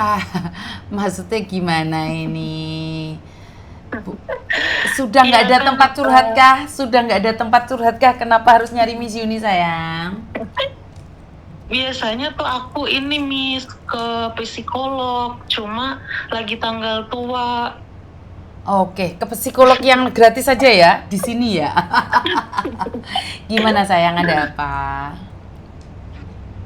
Ah, maksudnya gimana ini? Bu, sudah Iya nggak ada kan, tempat curhat kah? Sudah nggak ada tempat curhat kah? Kenapa harus nyari Miss Yuni sayang? biasanya tuh aku ini Miss ke psikolog, cuma lagi tanggal tua. Oke, ke psikolog yang gratis saja ya di sini ya. Gimana sayang, ada apa?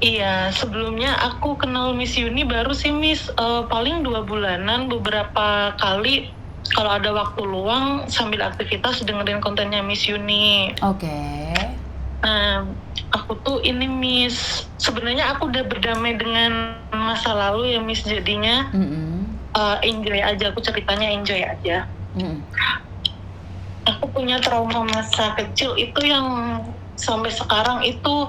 Iya, sebelumnya aku kenal Miss Yuni baru sih Miss, paling 2 bulanan, beberapa kali kalau ada waktu luang sambil aktivitas dengerin kontennya Miss Yuni. Oke. Nah, aku tuh ini Miss, sebenarnya aku udah berdamai dengan masa lalu ya Miss, jadinya Mm-mm. enjoy aja, aku ceritanya enjoy aja. Mm-mm. Aku punya trauma masa kecil itu yang sampai sekarang itu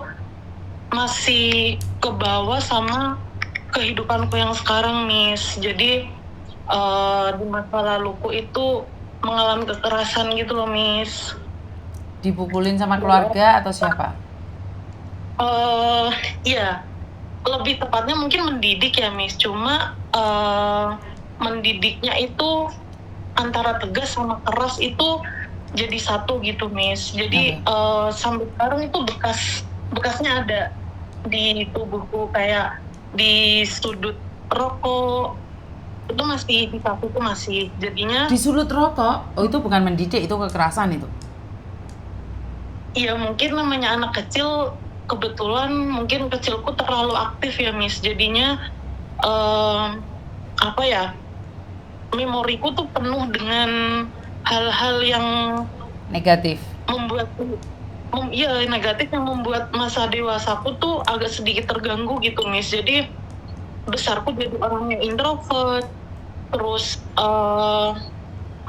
masih kebawa sama kehidupanku yang sekarang, Miss. Jadi di masa laluku itu mengalami kekerasan gitu loh, Miss. Dipukulin sama keluarga atau siapa? eh Iya, lebih tepatnya mungkin mendidik ya, Miss. Cuma mendidiknya itu antara tegas sama keras itu jadi satu gitu, Miss. Jadi Oke. sampai sekarang itu bekasnya ada di tubuhku, kayak di sudut rokok itu masih, di saku itu masih, jadinya Di sudut rokok? Oh, itu bukan mendidik, itu kekerasan itu. ya mungkin namanya anak kecil, kebetulan mungkin kecilku terlalu aktif ya Miss, jadinya eh, apa ya, memoriku tuh penuh dengan hal-hal yang Negatif. membuat iya negatif, yang membuat masa dewasaku tuh agak sedikit terganggu gitu Miss. Jadi besarku jadi orang yang introvert, terus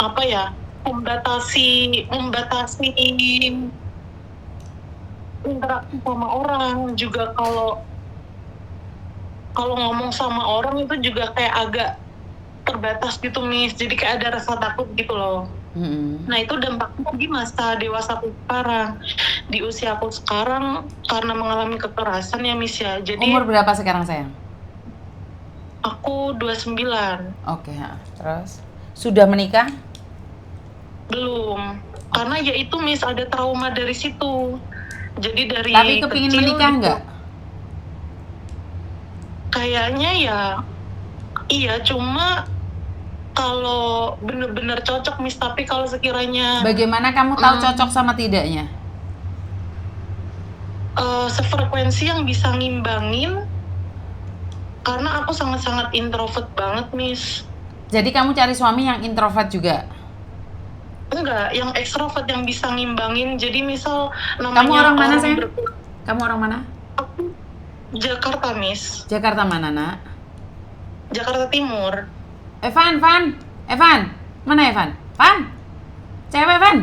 apa ya, membatasi membatasi interaksi sama orang juga. Kalau kalau ngomong sama orang itu juga kayak agak terbatas gitu Miss, jadi kayak ada rasa takut gitu loh. Mm-mm. Nah itu dampaknya di masa dewasa aku sekarang, di usia aku sekarang, karena mengalami kekerasan ya Miss ya. Umur Jadi berapa sekarang sayang? aku 29. Oke, terus sudah menikah? Belum, karena ya itu Miss, ada trauma dari situ. Jadi dari Tapi kepingin kecil menikah gitu nggak? kayaknya ya iya, cuma kalau bener-bener cocok Miss, tapi kalau sekiranya Bagaimana kamu tahu cocok sama tidaknya? sefrekuensi yang bisa ngimbangin, karena aku sangat-sangat introvert banget Miss. Jadi kamu cari suami yang introvert juga? Enggak, yang ekstrovert yang bisa ngimbangin. Jadi misal Kamu namanya orang mana orang sayang? Kamu orang mana? aku Jakarta Miss, Jakarta mana nak? Jakarta Timur. Evan, mana Evan? Van, cewek Van.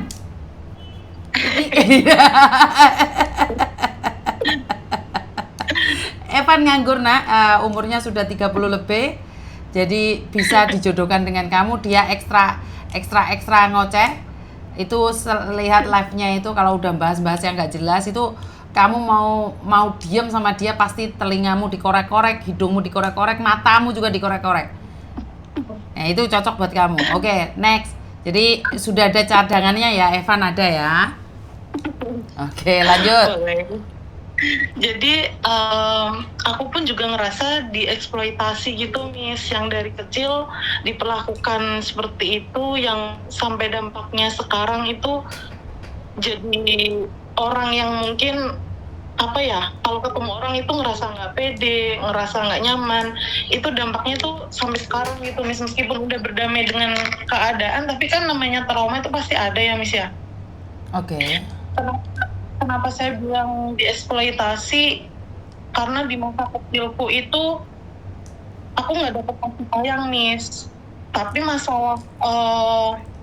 Evan nganggur nak, umurnya sudah 30 lebih. Jadi bisa dijodohkan dengan kamu, dia ekstra ngoceh. Itu lihat live-nya itu kalau udah bahas-bahas yang nggak jelas itu kamu mau diem sama dia pasti telingamu dikorek-korek, hidungmu dikorek-korek, matamu juga dikorek-korek. Nah, itu cocok buat kamu. Oke, next. Jadi sudah ada cadangannya ya, Evan ada ya. Oke, lanjut. Boleh. Jadi aku pun juga ngerasa dieksploitasi gitu Miss, yang dari kecil diperlakukan seperti itu, yang sampai dampaknya sekarang itu jadi orang yang mungkin apa ya, kalau ketemu orang itu ngerasa nggak pede, ngerasa nggak nyaman. Itu dampaknya tuh sampai sekarang gitu Miss, meskipun udah berdamai dengan keadaan, tapi kan namanya trauma itu pasti ada ya Miss ya. Oke. Kenapa saya bilang dieksploitasi, karena di masa kecilku itu aku nggak dapat kasih sayang Miss, tapi masalah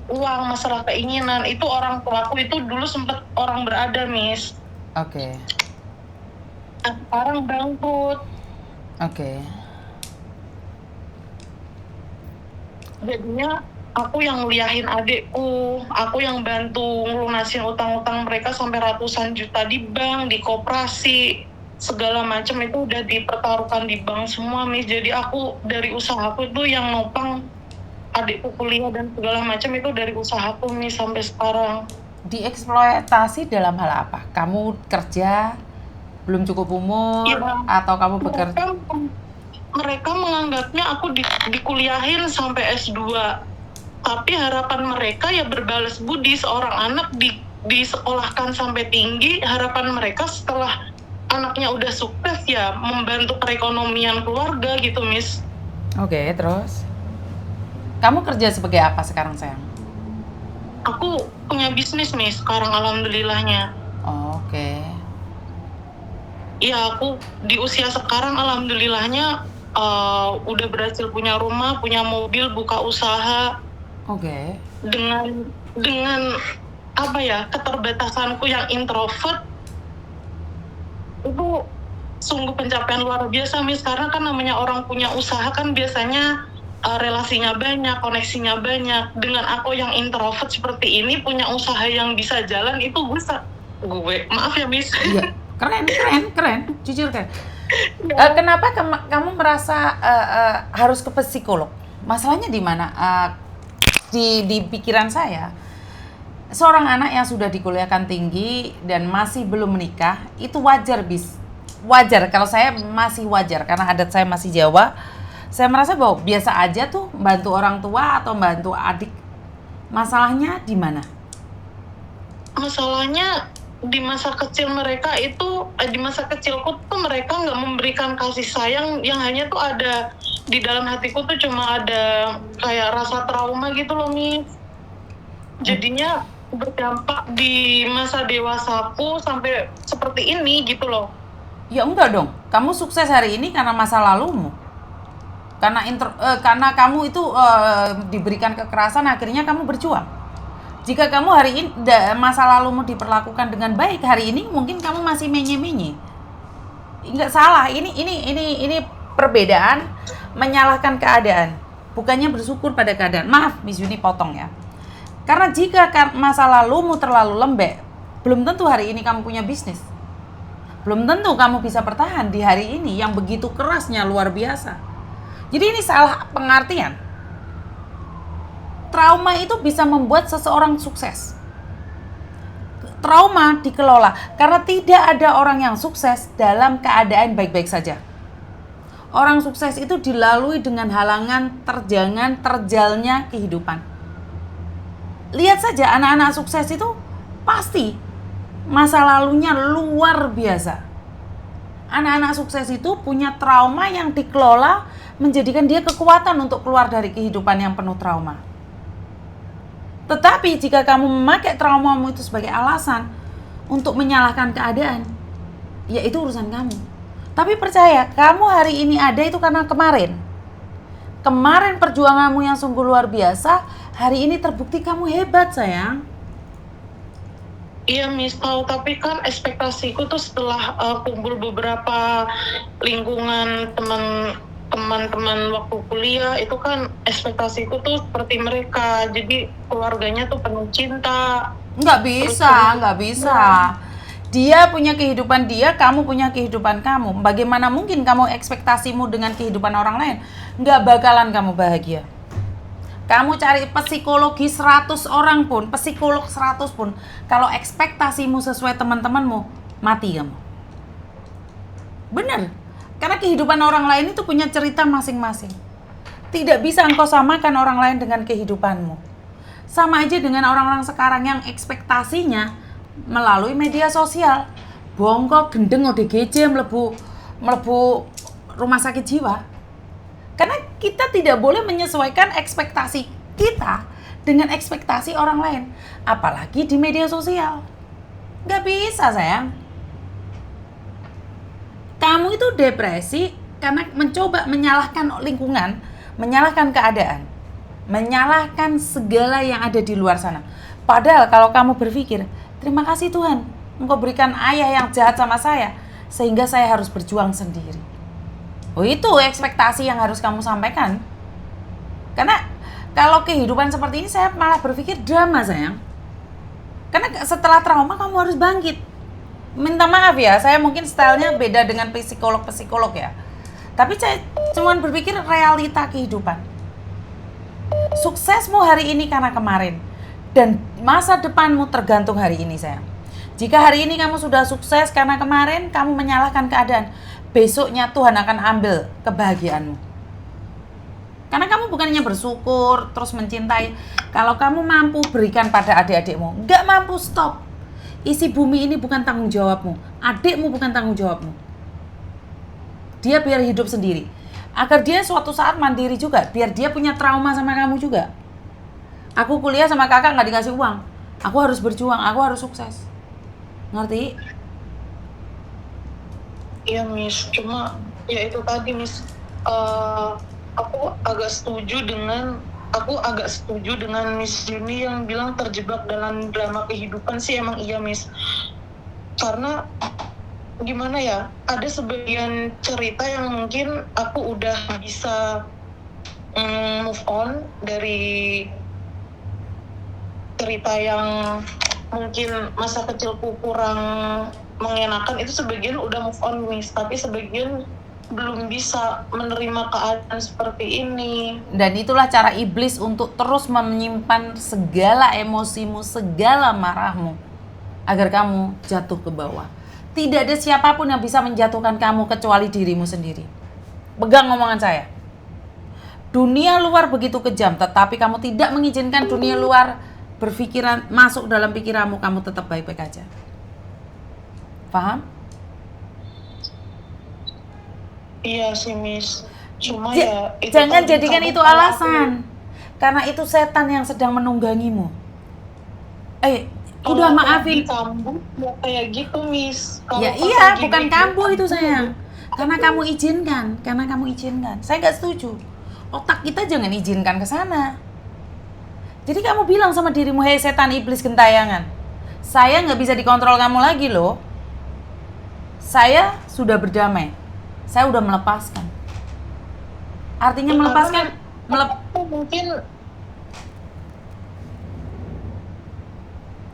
uang, masalah keinginan itu orang tuaku itu dulu sempet orang berada Miss. Oke. Sekarang bangkrut. Oke. Jadinya aku yang ngeliahin adekku, aku yang bantu ngelunasin utang-utang mereka sampai ratusan juta di bank, di koperasi. segala macam itu udah dipertaruhkan di bank semua, Miss. Jadi aku dari usahaku itu yang nopang adikku kuliah dan segala macam itu dari usahaku, Miss, sampai sekarang. Dieksploitasi dalam hal apa? Kamu kerja belum cukup umur Iya, atau kamu bekerja? mereka menganggapnya aku dikuliahin sampai S2. Tapi harapan mereka ya berbalas budi, seorang anak disekolahkan sampai tinggi, harapan mereka setelah anaknya udah sukses ya membantu perekonomian keluarga gitu, Miss. Oke, terus? Kamu kerja sebagai apa sekarang, sayang? Aku punya bisnis, Miss, sekarang alhamdulillahnya. Oke. Iya, aku di usia sekarang alhamdulillahnya udah berhasil punya rumah, punya mobil, buka usaha. Oke. Dengan apa ya, keterbatasanku yang introvert, itu sungguh pencapaian luar biasa, Miss. Karena kan namanya orang punya usaha kan biasanya relasinya banyak, koneksinya banyak. Dengan aku yang introvert seperti ini punya usaha yang bisa jalan, itu gue maaf ya, Miss. Iya, keren, jujur keren. Kenapa kamu merasa harus ke psikolog? Masalahnya di mana? Di pikiran saya, seorang anak yang sudah dikuliahkan tinggi dan masih belum menikah itu wajar, wajar. Kalau saya masih wajar karena adat saya masih Jawa. Saya merasa bahwa biasa aja tuh bantu orang tua atau bantu adik. Masalahnya di mana? Masalahnya di masa kecil mereka itu, di masa kecilku tuh mereka nggak memberikan kasih sayang, yang hanya tuh ada di dalam hatiku tuh cuma ada kayak rasa trauma gitu loh, Miss. Jadinya berdampak di masa dewasaku sampai seperti ini gitu loh. Ya enggak dong, kamu sukses hari ini karena masa lalumu. Karena kamu itu diberikan kekerasan, akhirnya kamu berjuang. Jika kamu hari ini masa lalumu diperlakukan dengan baik, hari ini mungkin kamu masih menye-menye. Enggak salah, ini perbedaan menyalahkan keadaan, bukannya bersyukur pada keadaan. Maaf, Miss Yuni potong ya. Karena jika masa lalumu terlalu lembek, belum tentu hari ini kamu punya bisnis. Belum tentu kamu bisa bertahan di hari ini yang begitu kerasnya luar biasa. Jadi ini salah pengertian. Trauma itu bisa membuat seseorang sukses. Trauma dikelola karena tidak ada orang yang sukses dalam keadaan baik-baik saja. Orang sukses itu dilalui dengan halangan, terjangan, terjalnya kehidupan. Lihat saja anak-anak sukses itu pasti masa lalunya luar biasa. Anak-anak sukses itu punya trauma yang dikelola menjadikan dia kekuatan untuk keluar dari kehidupan yang penuh trauma. Tetapi jika kamu memakai traumamu itu sebagai alasan untuk menyalahkan keadaan, ya itu urusan kamu. Tapi percaya, kamu hari ini ada itu karena kemarin. Kemarin perjuanganmu yang sungguh luar biasa, hari ini terbukti kamu hebat, sayang. Iya, Miss, tahu, tapi kan ekspektasiku tuh setelah kumpul beberapa lingkungan teman-teman waktu kuliah, itu kan ekspektasiku tuh seperti mereka, jadi keluarganya tuh penuh cinta. Nggak bisa. Dia punya kehidupan dia, kamu punya kehidupan kamu. Bagaimana mungkin kamu ekspektasimu dengan kehidupan orang lain? Nggak bakalan kamu bahagia. Kamu cari psikologi 100 orang pun, psikolog 100 pun, kalau ekspektasimu sesuai teman-temanmu, mati kamu. Bener. Karena kehidupan orang lain itu punya cerita masing-masing. Tidak bisa engkau samakan orang lain dengan kehidupanmu. Sama aja dengan orang-orang sekarang yang ekspektasinya melalui media sosial. Bongkok, gendeng, ODGJ, melebu rumah sakit jiwa. Karena kita tidak boleh menyesuaikan ekspektasi kita dengan ekspektasi orang lain. Apalagi di media sosial. Gak bisa, sayang. Kamu itu depresi karena mencoba menyalahkan lingkungan, menyalahkan keadaan, menyalahkan segala yang ada di luar sana. Padahal kalau kamu berpikir, terima kasih Tuhan, Engkau berikan ayah yang jahat sama saya, sehingga saya harus berjuang sendiri. Oh, itu ekspektasi yang harus kamu sampaikan. Karena kalau kehidupan seperti ini, saya malah berpikir drama, sayang. Karena setelah trauma kamu harus bangkit. minta maaf ya, saya mungkin stylenya beda dengan psikolog ya. Tapi saya cuman berpikir realita kehidupan. Suksesmu hari ini karena kemarin, dan masa depanmu tergantung hari ini, sayang. Jika hari ini kamu sudah sukses karena kemarin, kamu menyalahkan keadaan, besoknya Tuhan akan ambil kebahagiaanmu. Karena kamu bukannya bersyukur, terus mencintai. Kalau kamu mampu berikan pada adik-adikmu, nggak mampu stop. Isi bumi ini bukan tanggung jawabmu, adikmu bukan tanggung jawabmu. Dia biar hidup sendiri, agar dia suatu saat mandiri juga, biar dia punya trauma sama kamu juga. Aku kuliah sama kakak nggak dikasih uang, aku harus berjuang, aku harus sukses. Ngerti? Iya Miss, cuma ya itu tadi Miss, aku agak setuju dengan Miss Juni yang bilang terjebak dalam drama kehidupan sih, emang iya Miss. Karena gimana ya, ada sebagian cerita yang mungkin aku udah bisa move on dari cerita yang mungkin masa kecilku kurang mengenakan, itu sebagian udah move on Miss, tapi sebagian belum bisa menerima keadaan seperti ini. Dan itulah cara iblis untuk terus menyimpan segala emosimu, segala marahmu, agar kamu jatuh ke bawah. Tidak ada siapapun yang bisa menjatuhkan kamu kecuali dirimu sendiri. Pegang omongan saya. Dunia luar begitu kejam, tetapi kamu tidak mengizinkan dunia luar berpikiran masuk dalam pikiranmu, kamu tetap baik-baik aja. Paham? Iya sih Miss, cuma ya itu jangan tadi jadikan kamu itu kalau alasan, karena itu setan yang sedang menunggangimu. Udah maafin. Kambuh ya kayak gitu Miss. Ya iya, bukan kambuh itu sayang. Karena kamu izinkan, Saya nggak setuju. Otak kita jangan izinkan ke sana. Jadi kamu bilang sama dirimu, hei setan iblis gentayangan, saya nggak bisa dikontrol kamu lagi loh. Saya sudah berdamai. Saya udah melepaskan. Artinya melepaskan, mungkin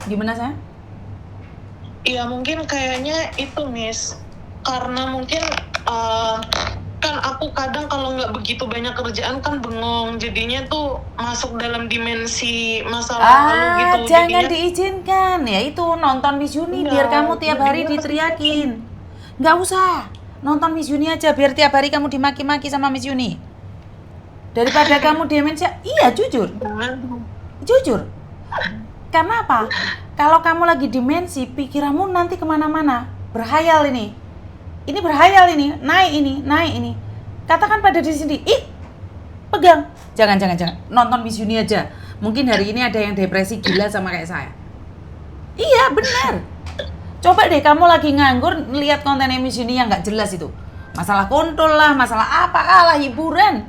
gimana sayang? Iya mungkin kayaknya itu Miss, karena mungkin kan aku kadang kalau nggak begitu banyak kerjaan kan bengong, jadinya tuh masuk dalam dimensi masa lalu gitu. Jangan jadinya diizinkan. Ya itu nonton Miss Juni biar kamu tiap hari diteriakin. Nggak usah. Nonton Miss Juni aja biar tiap hari kamu dimaki-maki sama Miss Juni. Daripada kamu demensia. Iya, jujur. Karena apa? Kalau kamu lagi demensi, pikiranmu nanti kemana-mana. Berhayal ini. Ini berhayal ini. Naik ini. Katakan pada diri sendiri, pegang. Jangan. Nonton Miss Juni aja. Mungkin hari ini ada yang depresi gila sama kayak saya. Iya, benar. Coba deh kamu lagi nganggur lihat konten Miss Juni yang nggak jelas itu. Masalah kontol lah, masalah apa lah, hiburan.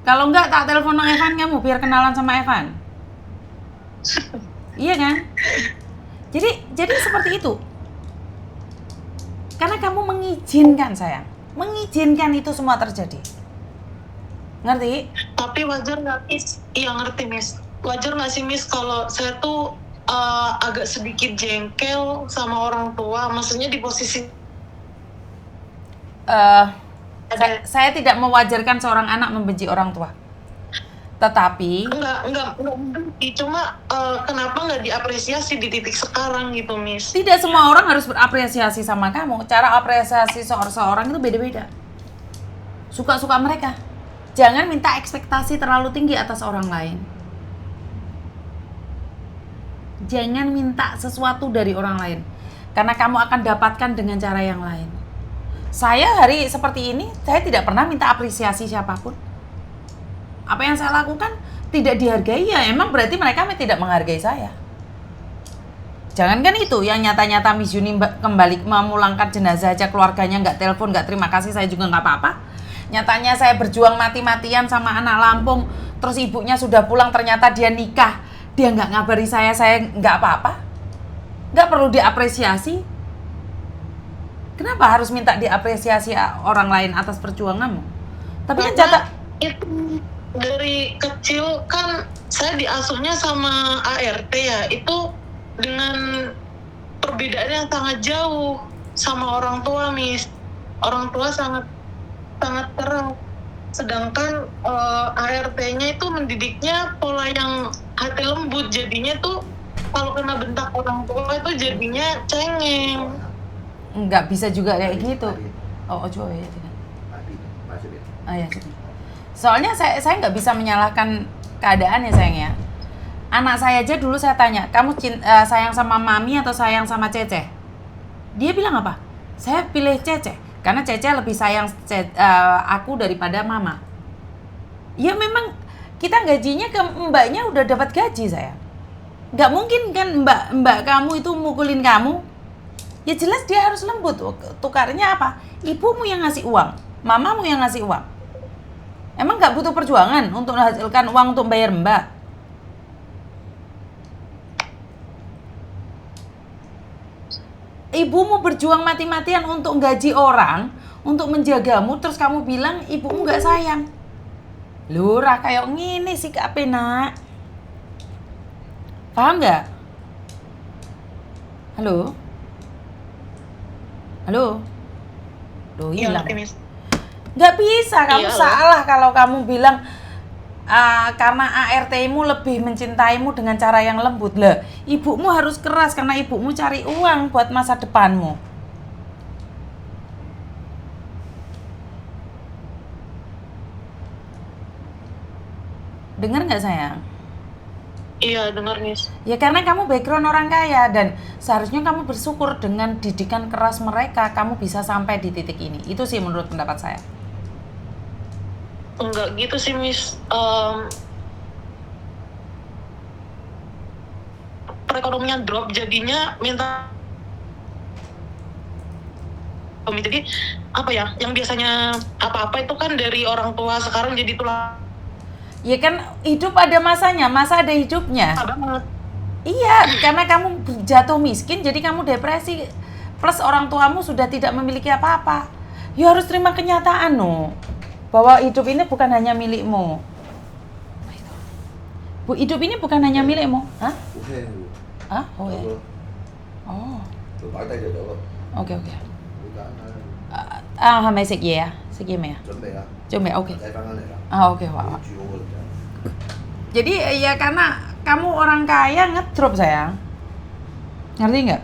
Kalau enggak tak telepon Nong Evan kamu biar kenalan sama Evan. Iya kan? Jadi seperti itu. Karena kamu mengizinkan sayang. Mengizinkan itu semua terjadi. Ngerti? Tapi wajar nggak Miss? Iya ngerti Miss. Wajar nggak sih Miss kalau saya tuh agak sedikit jengkel sama orang tua, maksudnya di posisi saya tidak mewajarkan seorang anak membenci orang tua. Tetapi enggak cuma kenapa nggak diapresiasi di titik sekarang gitu Miss? Tidak semua orang harus berapresiasi sama kamu. Cara apresiasi seorang itu beda-beda. Suka-suka mereka. Jangan minta ekspektasi terlalu tinggi atas orang lain. Jangan minta sesuatu dari orang lain, karena kamu akan dapatkan dengan cara yang lain. Saya hari seperti ini, saya tidak pernah minta apresiasi siapapun. Apa yang saya lakukan tidak dihargai, ya emang berarti mereka tidak menghargai saya. Jangankan itu, yang nyata-nyata Miss Juni kembali memulangkan jenazah aja, keluarganya nggak telepon, nggak terima kasih, saya juga nggak apa-apa. Nyatanya saya berjuang mati-matian sama anak Lampung, terus ibunya sudah pulang, ternyata dia nikah. Dia nggak ngabari saya nggak apa-apa. Nggak perlu diapresiasi. Kenapa harus minta diapresiasi orang lain atas perjuanganmu? Tapi kan jatah itu dari kecil kan saya diasuhnya sama ART ya, itu dengan perbedaan yang sangat jauh sama orang tua, Miss. Orang tua sangat keras, sedangkan ART-nya itu mendidiknya pola yang hati lembut, jadinya tuh kalau kena bentak orang tua itu jadinya cengeng. Nggak bisa juga kayak gitu. Oh, coba ya. Ah ya, soalnya saya nggak bisa menyalahkan keadaan ya sayang ya. Anak saya aja dulu saya tanya, kamu sayang sama mami atau sayang sama Cece? Dia bilang apa? Saya pilih Cece karena Cece lebih sayang aku daripada mama. Ya memang kita gajinya ke mbaknya udah dapat gaji saya. Nggak mungkin kan mbak kamu itu mukulin kamu. Ya jelas dia harus lembut. Tukarnya apa? Ibumu yang ngasih uang, mamamu yang ngasih uang. Emang nggak butuh perjuangan untuk menghasilkan uang untuk bayar mbak? Ibumu berjuang mati-matian untuk gaji orang, untuk menjagamu, terus kamu bilang ibumu nggak sayang. Lurah kayak gini sih Kak Pena. Paham nggak? Halo? Halo? Loh, hilang. Nggak bisa, kamu salah kalau kamu bilang karena ART-mu lebih mencintaimu dengan cara yang lembut. Lah, ibumu harus keras karena ibumu cari uang buat masa depanmu. Dengar nggak sayang? Iya, dengar, Miss. Ya karena kamu background orang kaya dan seharusnya kamu bersyukur dengan didikan keras mereka kamu bisa sampai di titik ini. Itu sih menurut pendapat saya. Enggak gitu sih, Miss. Perekonomian drop jadinya minta. Jadi apa ya? Yang biasanya apa-apa itu kan dari orang tua, sekarang jadi tulang. Ya kan hidup ada masanya, masa ada hidupnya. Banget. Iya, karena kamu jatuh miskin jadi kamu depresi. Plus orang tuamu sudah tidak memiliki apa-apa. Ya harus terima kenyataan no. Bahwa hidup ini bukan hanya milikmu. Bu, hidup ini bukan hanya milikmu. Hah? Hah? Oh ya. Oh. Oke. Hay xịt gì à? Xịt gì mẹ? Chuẩn bị, oke. Oke, wow. Jadi ya karena kamu orang kaya ngedrop sayang. Ngerti nggak?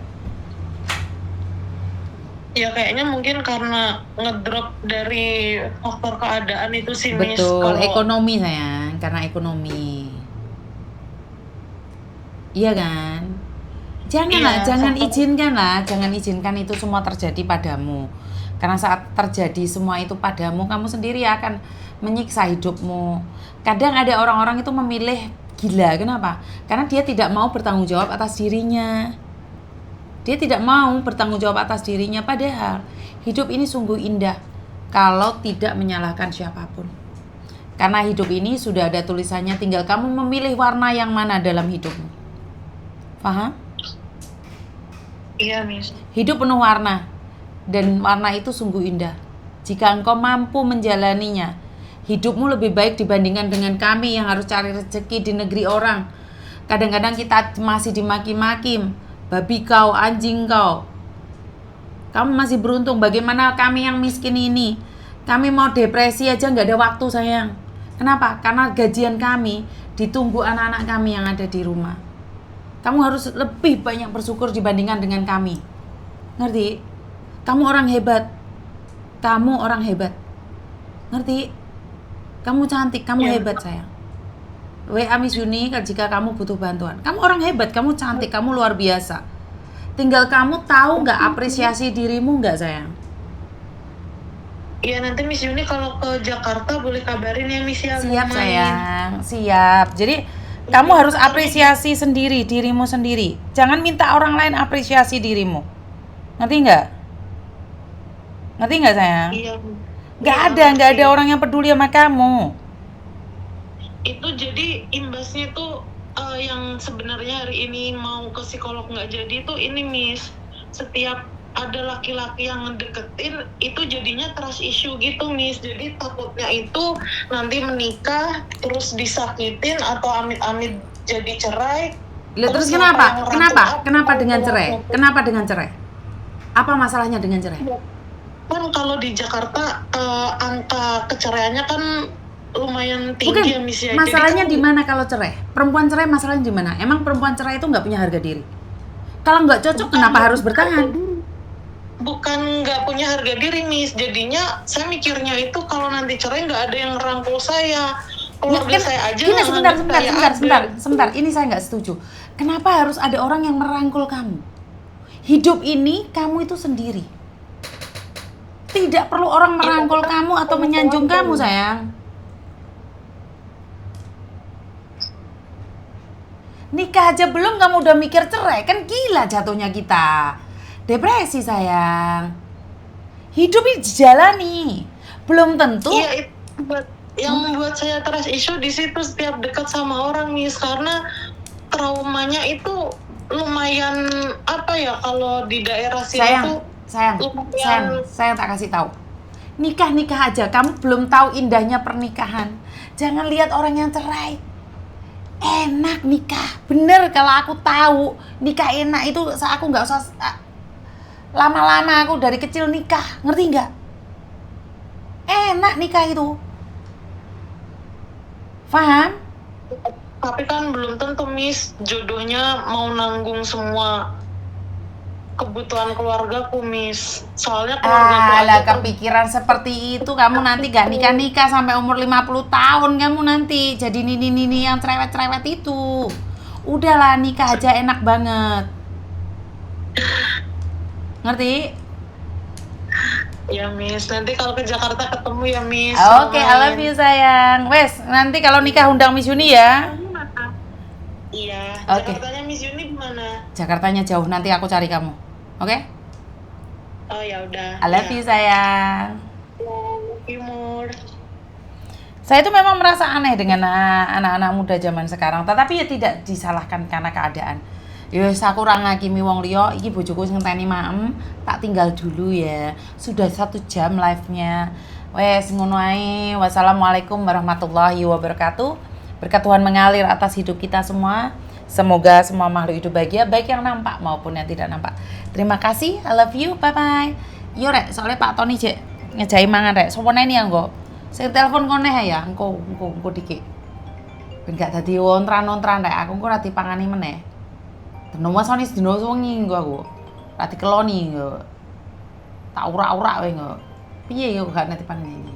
Ya kayaknya mungkin karena ngedrop dari faktor keadaan itu sih, Miss. Betul, ekonomi sayang, karena ekonomi. Iya kan? Jangan izinkan itu semua terjadi padamu. Karena saat terjadi semua itu padamu, kamu sendiri akan menyiksa hidupmu. Kadang ada orang-orang itu memilih gila, kenapa? Karena dia tidak mau bertanggung jawab atas dirinya. Dia tidak mau bertanggung jawab atas dirinya, padahal hidup ini sungguh indah kalau tidak menyalahkan siapapun. Karena hidup ini sudah ada tulisannya, tinggal kamu memilih warna yang mana dalam hidupmu. Paham? Iya, Miss. Hidup penuh warna, dan warna itu sungguh indah. Jika engkau mampu menjalaninya, hidupmu lebih baik dibandingkan dengan kami yang harus cari rezeki di negeri orang. Kadang-kadang kita masih dimaki-maki, babi kau, anjing kau. Kamu masih beruntung. Bagaimana kami yang miskin ini? Kami mau depresi aja nggak ada waktu sayang. Kenapa? Karena gajian kami ditunggu anak-anak kami yang ada di rumah. Kamu harus lebih banyak bersyukur dibandingkan dengan kami. Ngerti? Kamu orang hebat. Kamu orang hebat. Ngerti? Kamu cantik, kamu hebat sayang. WA Miss Yuni jika kamu butuh bantuan. Kamu orang hebat, kamu cantik, kamu luar biasa. Tinggal kamu tahu nggak apresiasi dirimu nggak sayang? Iya, nanti Miss Yuni kalau ke Jakarta boleh kabarin ya, Miss ya. Siap sayang, siap. Jadi kamu harus apresiasi sendiri, dirimu sendiri. Jangan minta orang lain apresiasi dirimu. Ngerti nggak? Ngerti nggak sayang? Iya. Nggak ada orang yang peduli sama kamu. Itu jadi imbasnya tuh yang sebenarnya hari ini mau ke psikolog nggak jadi tuh ini, Miss. Setiap ada laki-laki yang ngedeketin itu jadinya trust issue gitu, Miss. Jadi takutnya itu nanti menikah terus disakitin atau amit-amit jadi cerai, Terus siapa kenapa? yang ngerangkul Kenapa? aku Kenapa kalau dengan keluar cerai? negeri? Kenapa dengan cerai? Apa masalahnya dengan cerai? Kan kalau di Jakarta angka keceraiannya kan lumayan Bukan, tinggi ya Miss ya. Jadi masalahnya kan di mana kalau cerai? Perempuan cerai masalahnya di mana? Emang perempuan cerai itu nggak punya harga diri? Kalau nggak cocok, kenapa harus bertahan? bukan nggak punya harga diri Miss, jadinya saya mikirnya itu kalau nanti cerai nggak ada yang ngerangkul saya, keluarga Kan, saya aja gini, nggak sebentar, nganggap sebentar, saya sebentar, ada. sebentar. Ini saya nggak setuju. Kenapa harus ada orang yang merangkul kamu? Hidup ini kamu itu sendiri. Tidak perlu orang merangkul kamu atau menyanjung kamu, sayang. Nikah aja belum kamu udah mikir cerai, kan gila jatuhnya kita. Depresi, sayang. Hidup ini dijalani. Belum tentu. Iya, itu yang membuat saya trust issue di situ setiap dekat sama orang Miss, karena traumanya itu lumayan apa ya, kalau di daerah sini tuh sayang tak kasih tahu. Nikah aja kamu belum tahu indahnya pernikahan. Jangan lihat orang yang cerai. Enak nikah, bener. Kalau aku tahu nikah enak itu, aku nggak usah lama-lama. Aku dari kecil nikah, ngerti nggak? Enak nikah itu, paham? tapi kan belum tentu Miss jodohnya mau nanggung semua kebutuhan keluargaku Miss, soalnya keluargaku Alah, aja kepikiran seperti itu kamu nanti gak nikah-nikah sampai umur 50 tahun kamu nanti jadi nini yang cerewet-cerewet itu. Udahlah, nikah aja enak banget. Ngerti? ya Miss, nanti kalau ke Jakarta ketemu ya Miss. Oke, I love you sayang. Wes, nanti kalau nikah undang Miss Yuni ya. Iya, Oke. Jakartanya Miss Yuni gimana? Jakartanya jauh, nanti aku cari kamu. Oke? Oh ya udah. I love you sayang. Love you more. Saya itu memang merasa aneh dengan anak-anak muda zaman sekarang, tetapi ya tidak disalahkan karena keadaan. Ya aku ora ngakimi wong liya, iki bojoku sing ngenteni maem, tak tinggal dulu ya. Sudah 1 jam live-nya. Wes ngono ae. Wassalamualaikum warahmatullahi wabarakatuh. Berkat Tuhan mengalir atas hidup kita semua. Semoga semua makhluk hidup bahagia, baik yang nampak maupun yang tidak nampak. Terima kasih, I love you, bye-bye. Yo rek, soalnya Pak Tony jek ngejai mangan rek. Sopo nene ya engko? Sing telepon kone ya, engko dikik. Ben gak dadi ontran-ontran rek, aku engko ora dipangani meneh. Deno wasane sedina wengi engko aku. Ora dikeloni engko. Tak urak-urak wae engko. Piye yo gak ngerti pangane.